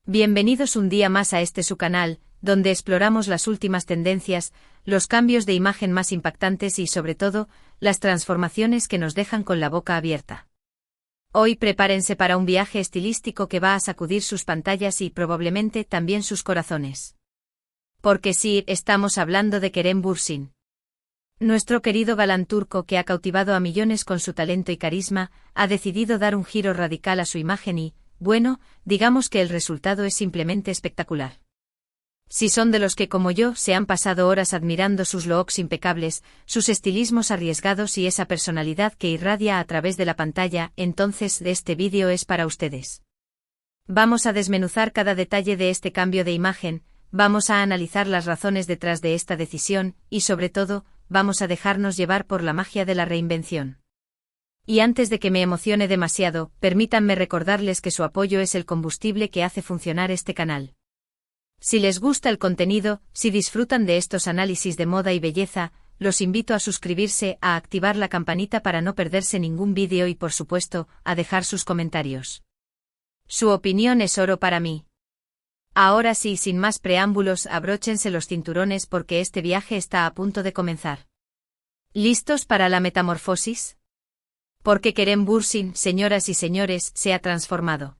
Bienvenidos un día más a su canal, donde exploramos las últimas tendencias, los cambios de imagen más impactantes y sobre todo, las transformaciones que nos dejan con la boca abierta. Hoy prepárense para un viaje estilístico que va a sacudir sus pantallas y probablemente también sus corazones. Porque sí, estamos hablando de Kerem Bürsin. Nuestro querido galán turco que ha cautivado a millones con su talento y carisma, ha decidido dar un giro radical a su imagen y, bueno, digamos que el resultado es simplemente espectacular. Si son de los que como yo se han pasado horas admirando sus looks impecables, sus estilismos arriesgados y esa personalidad que irradia a través de la pantalla, entonces este vídeo es para ustedes. Vamos a desmenuzar cada detalle de este cambio de imagen, vamos a analizar las razones detrás de esta decisión y sobre todo, vamos a dejarnos llevar por la magia de la reinvención. Y antes de que me emocione demasiado, permítanme recordarles que su apoyo es el combustible que hace funcionar este canal. Si les gusta el contenido, si disfrutan de estos análisis de moda y belleza, los invito a suscribirse, a activar la campanita para no perderse ningún vídeo y por supuesto, a dejar sus comentarios. Su opinión es oro para mí. Ahora sí, sin más preámbulos, abróchense los cinturones porque este viaje está a punto de comenzar. ¿Listos para la metamorfosis? Porque Kerem Bürsin, señoras y señores, se ha transformado.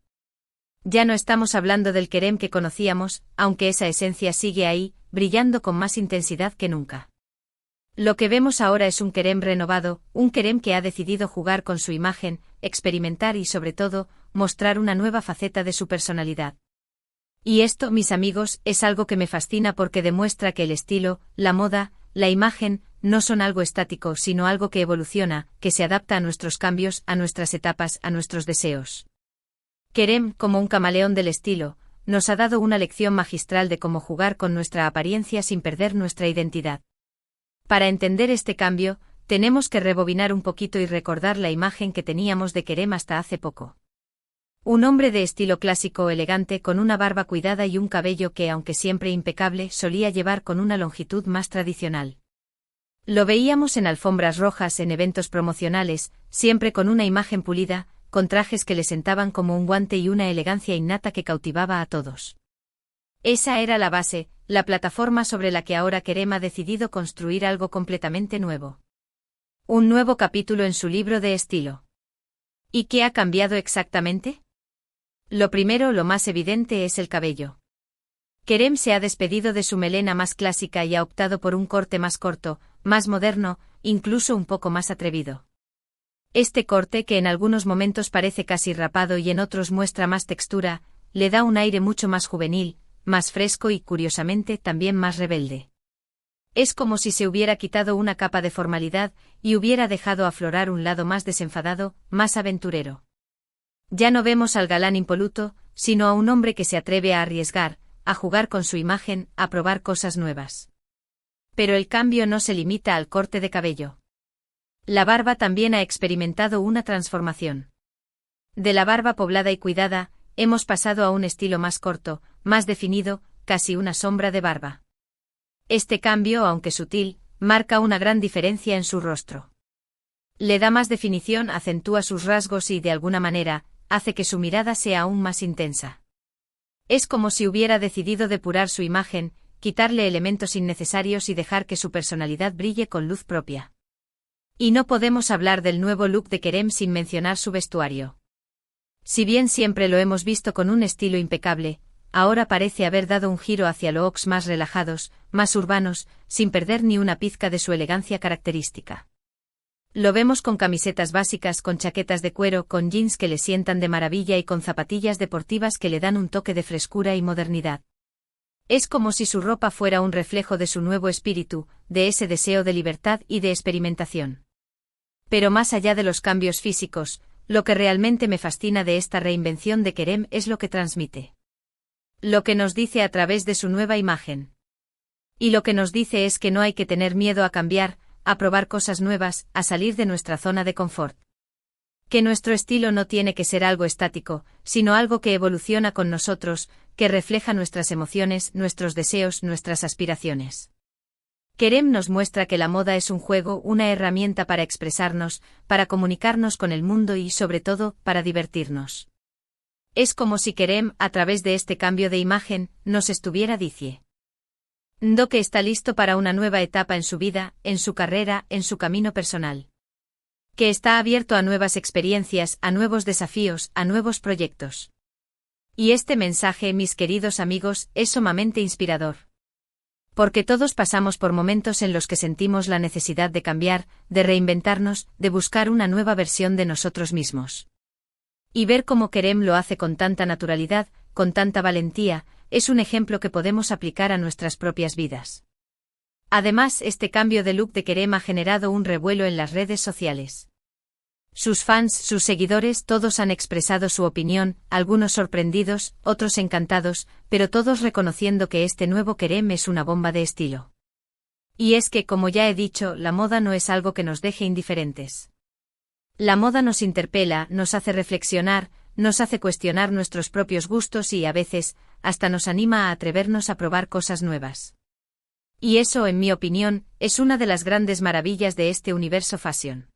Ya no estamos hablando del Kerem que conocíamos, aunque esa esencia sigue ahí, brillando con más intensidad que nunca. Lo que vemos ahora es un Kerem renovado, un Kerem que ha decidido jugar con su imagen, experimentar y sobre todo, mostrar una nueva faceta de su personalidad. Y esto, mis amigos, es algo que me fascina porque demuestra que el estilo, la moda, la imagen, no son algo estático sino algo que evoluciona, que se adapta a nuestros cambios, a nuestras etapas, a nuestros deseos. Kerem, como un camaleón del estilo, nos ha dado una lección magistral de cómo jugar con nuestra apariencia sin perder nuestra identidad. Para entender este cambio, tenemos que rebobinar un poquito y recordar la imagen que teníamos de Kerem hasta hace poco. Un hombre de estilo clásico elegante con una barba cuidada y un cabello que, aunque siempre impecable, solía llevar con una longitud más tradicional. Lo veíamos en alfombras rojas en eventos promocionales, siempre con una imagen pulida, con trajes que le sentaban como un guante y una elegancia innata que cautivaba a todos. Esa era la base, la plataforma sobre la que ahora Kerem ha decidido construir algo completamente nuevo. Un nuevo capítulo en su libro de estilo. ¿Y qué ha cambiado exactamente? Lo primero, lo más evidente, es el cabello. Kerem se ha despedido de su melena más clásica y ha optado por un corte más corto, más moderno, incluso un poco más atrevido. Este corte, que en algunos momentos parece casi rapado y en otros muestra más textura, le da un aire mucho más juvenil, más fresco y, curiosamente, también más rebelde. Es como si se hubiera quitado una capa de formalidad y hubiera dejado aflorar un lado más desenfadado, más aventurero. Ya no vemos al galán impoluto, sino a un hombre que se atreve a arriesgar, a jugar con su imagen, a probar cosas nuevas. Pero el cambio no se limita al corte de cabello. La barba también ha experimentado una transformación. De la barba poblada y cuidada, hemos pasado a un estilo más corto, más definido, casi una sombra de barba. Este cambio, aunque sutil, marca una gran diferencia en su rostro. Le da más definición, acentúa sus rasgos y, de alguna manera, hace que su mirada sea aún más intensa. Es como si hubiera decidido depurar su imagen, quitarle elementos innecesarios y dejar que su personalidad brille con luz propia. Y no podemos hablar del nuevo look de Kerem sin mencionar su vestuario. Si bien siempre lo hemos visto con un estilo impecable, ahora parece haber dado un giro hacia looks más relajados, más urbanos, sin perder ni una pizca de su elegancia característica. Lo vemos con camisetas básicas, con chaquetas de cuero, con jeans que le sientan de maravilla y con zapatillas deportivas que le dan un toque de frescura y modernidad. Es como si su ropa fuera un reflejo de su nuevo espíritu, de ese deseo de libertad y de experimentación. Pero más allá de los cambios físicos, lo que realmente me fascina de esta reinvención de Kerem es lo que transmite. Lo que nos dice a través de su nueva imagen. Y lo que nos dice es que no hay que tener miedo a cambiar, a probar cosas nuevas, a salir de nuestra zona de confort. Que nuestro estilo no tiene que ser algo estático, sino algo que evoluciona con nosotros, que refleja nuestras emociones, nuestros deseos, nuestras aspiraciones. Kerem nos muestra que la moda es un juego, una herramienta para expresarnos, para comunicarnos con el mundo y, sobre todo, para divertirnos. Es como si Kerem, a través de este cambio de imagen, nos estuviera diciendo que está listo para una nueva etapa en su vida, en su carrera, en su camino personal. Que está abierto a nuevas experiencias, a nuevos desafíos, a nuevos proyectos. Y este mensaje, mis queridos amigos, es sumamente inspirador. Porque todos pasamos por momentos en los que sentimos la necesidad de cambiar, de reinventarnos, de buscar una nueva versión de nosotros mismos. Y ver cómo Kerem lo hace con tanta naturalidad, con tanta valentía, es un ejemplo que podemos aplicar a nuestras propias vidas. Además, este cambio de look de Kerem ha generado un revuelo en las redes sociales. Sus fans, sus seguidores, todos han expresado su opinión, algunos sorprendidos, otros encantados, pero todos reconociendo que este nuevo Kerem es una bomba de estilo. Y es que, como ya he dicho, la moda no es algo que nos deje indiferentes. La moda nos interpela, nos hace reflexionar, nos hace cuestionar nuestros propios gustos y, a veces, hasta nos anima a atrevernos a probar cosas nuevas. Y eso, en mi opinión, es una de las grandes maravillas de este universo fashion.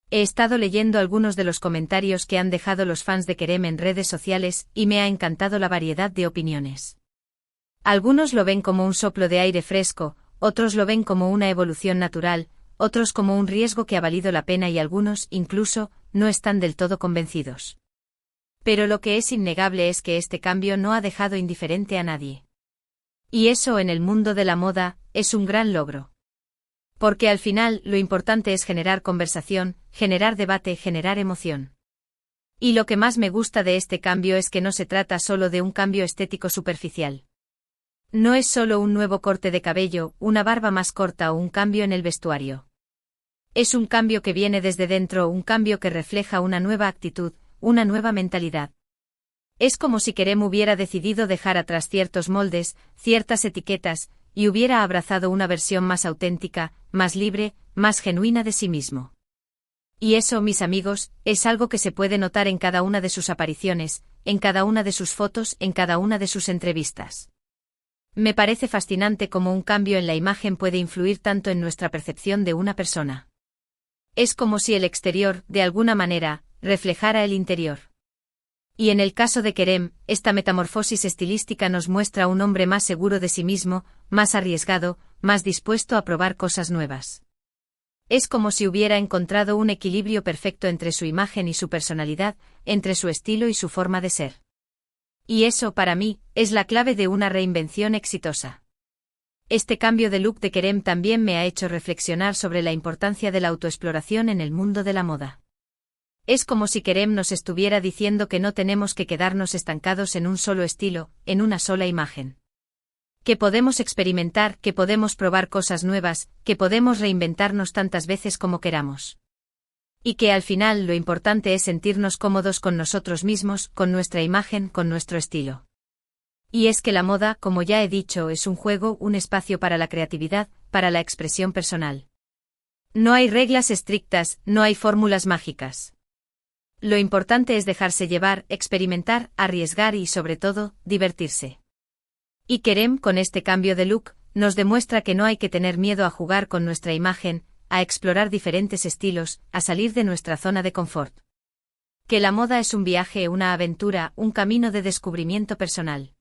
He estado leyendo algunos de los comentarios que han dejado los fans de Kerem en redes sociales y me ha encantado la variedad de opiniones. Algunos lo ven como un soplo de aire fresco, otros lo ven como una evolución natural, otros como un riesgo que ha valido la pena y algunos, incluso, no están del todo convencidos. Pero lo que es innegable es que este cambio no ha dejado indiferente a nadie. Y eso en el mundo de la moda es un gran logro. Porque al final lo importante es generar conversación, generar debate, generar emoción. Y lo que más me gusta de este cambio es que no se trata solo de un cambio estético superficial. No es solo un nuevo corte de cabello, una barba más corta o un cambio en el vestuario. Es un cambio que viene desde dentro, un cambio que refleja una nueva actitud, una nueva mentalidad. Es como si Kerem hubiera decidido dejar atrás ciertos moldes, ciertas etiquetas, y hubiera abrazado una versión más auténtica, más libre, más genuina de sí mismo. Y eso, mis amigos, es algo que se puede notar en cada una de sus apariciones, en cada una de sus fotos, en cada una de sus entrevistas. Me parece fascinante cómo un cambio en la imagen puede influir tanto en nuestra percepción de una persona. Es como si el exterior, de alguna manera, reflejara el interior. Y en el caso de Kerem, esta metamorfosis estilística nos muestra a un hombre más seguro de sí mismo, más arriesgado, más dispuesto a probar cosas nuevas. Es como si hubiera encontrado un equilibrio perfecto entre su imagen y su personalidad, entre su estilo y su forma de ser. Y eso, para mí, es la clave de una reinvención exitosa. Este cambio de look de Kerem también me ha hecho reflexionar sobre la importancia de la autoexploración en el mundo de la moda. Es como si Kerem nos estuviera diciendo que no tenemos que quedarnos estancados en un solo estilo, en una sola imagen. Que podemos experimentar, que podemos probar cosas nuevas, que podemos reinventarnos tantas veces como queramos. Y que al final lo importante es sentirnos cómodos con nosotros mismos, con nuestra imagen, con nuestro estilo. Y es que la moda, como ya he dicho, es un juego, un espacio para la creatividad, para la expresión personal. No hay reglas estrictas, no hay fórmulas mágicas. Lo importante es dejarse llevar, experimentar, arriesgar y, sobre todo, divertirse. Y Kerem, con este cambio de look, nos demuestra que no hay que tener miedo a jugar con nuestra imagen, a explorar diferentes estilos, a salir de nuestra zona de confort. Que la moda es un viaje, una aventura, un camino de descubrimiento personal.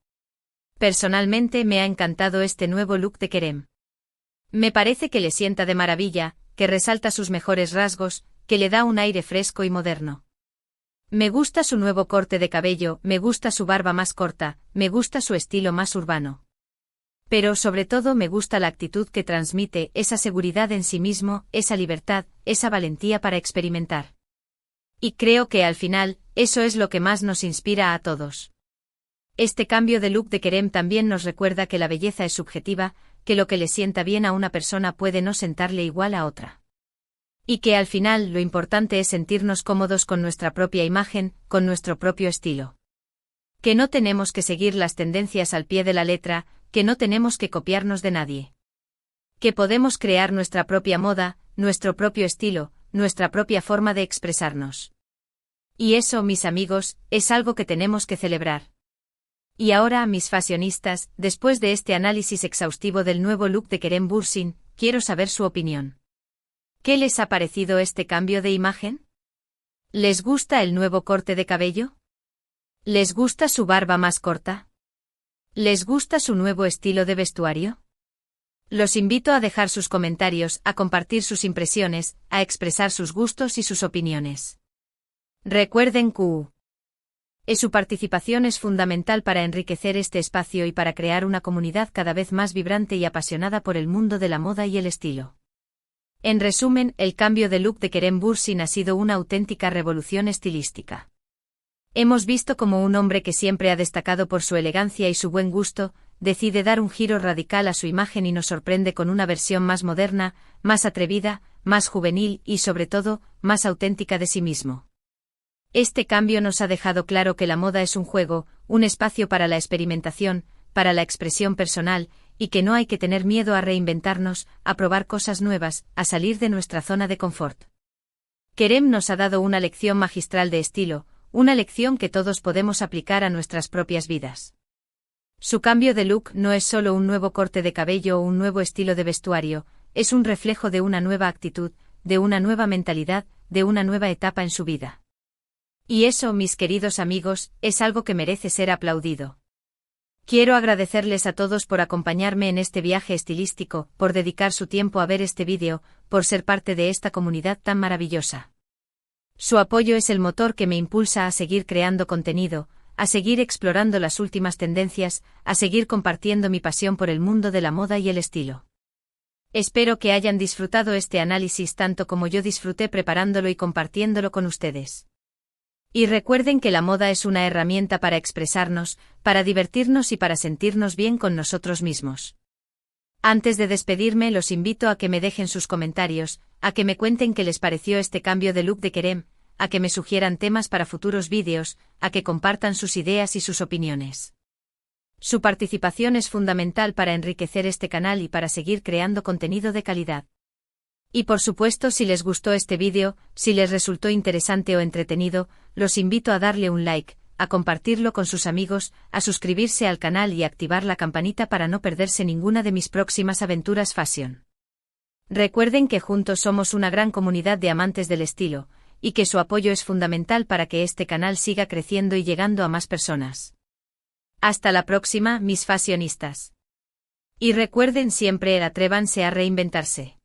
Personalmente me ha encantado este nuevo look de Kerem. Me parece que le sienta de maravilla, que resalta sus mejores rasgos, que le da un aire fresco y moderno. Me gusta su nuevo corte de cabello, me gusta su barba más corta, me gusta su estilo más urbano. Pero sobre todo me gusta la actitud que transmite, esa seguridad en sí mismo, esa libertad, esa valentía para experimentar. Y creo que al final, eso es lo que más nos inspira a todos. Este cambio de look de Kerem también nos recuerda que la belleza es subjetiva, que lo que le sienta bien a una persona puede no sentarle igual a otra. Y que al final lo importante es sentirnos cómodos con nuestra propia imagen, con nuestro propio estilo. Que no tenemos que seguir las tendencias al pie de la letra, que no tenemos que copiarnos de nadie. Que podemos crear nuestra propia moda, nuestro propio estilo, nuestra propia forma de expresarnos. Y eso, mis amigos, es algo que tenemos que celebrar. Y ahora, mis fashionistas, después de este análisis exhaustivo del nuevo look de Kerem Bürsin, quiero saber su opinión. ¿Qué les ha parecido este cambio de imagen? ¿Les gusta el nuevo corte de cabello? ¿Les gusta su barba más corta? ¿Les gusta su nuevo estilo de vestuario? Los invito a dejar sus comentarios, a compartir sus impresiones, a expresar sus gustos y sus opiniones. Recuerden que su participación es fundamental para enriquecer este espacio y para crear una comunidad cada vez más vibrante y apasionada por el mundo de la moda y el estilo. En resumen, el cambio de look de Kerem Bürsin ha sido una auténtica revolución estilística. Hemos visto cómo un hombre que siempre ha destacado por su elegancia y su buen gusto, decide dar un giro radical a su imagen y nos sorprende con una versión más moderna, más atrevida, más juvenil y sobre todo, más auténtica de sí mismo. Este cambio nos ha dejado claro que la moda es un juego, un espacio para la experimentación, para la expresión personal, y que no hay que tener miedo a reinventarnos, a probar cosas nuevas, a salir de nuestra zona de confort. Kerem nos ha dado una lección magistral de estilo, una lección que todos podemos aplicar a nuestras propias vidas. Su cambio de look no es solo un nuevo corte de cabello o un nuevo estilo de vestuario, es un reflejo de una nueva actitud, de una nueva mentalidad, de una nueva etapa en su vida. Y eso, mis queridos amigos, es algo que merece ser aplaudido. Quiero agradecerles a todos por acompañarme en este viaje estilístico, por dedicar su tiempo a ver este vídeo, por ser parte de esta comunidad tan maravillosa. Su apoyo es el motor que me impulsa a seguir creando contenido, a seguir explorando las últimas tendencias, a seguir compartiendo mi pasión por el mundo de la moda y el estilo. Espero que hayan disfrutado este análisis tanto como yo disfruté preparándolo y compartiéndolo con ustedes. Y recuerden que la moda es una herramienta para expresarnos, para divertirnos y para sentirnos bien con nosotros mismos. Antes de despedirme, los invito a que me dejen sus comentarios, a que me cuenten qué les pareció este cambio de look de Kerem, a que me sugieran temas para futuros vídeos, a que compartan sus ideas y sus opiniones. Su participación es fundamental para enriquecer este canal y para seguir creando contenido de calidad. Y por supuesto, si les gustó este vídeo, si les resultó interesante o entretenido, los invito a darle un like, a compartirlo con sus amigos, a suscribirse al canal y activar la campanita para no perderse ninguna de mis próximas aventuras fashion. Recuerden que juntos somos una gran comunidad de amantes del estilo, y que su apoyo es fundamental para que este canal siga creciendo y llegando a más personas. Hasta la próxima, mis fashionistas. Y recuerden siempre, atrévanse a reinventarse.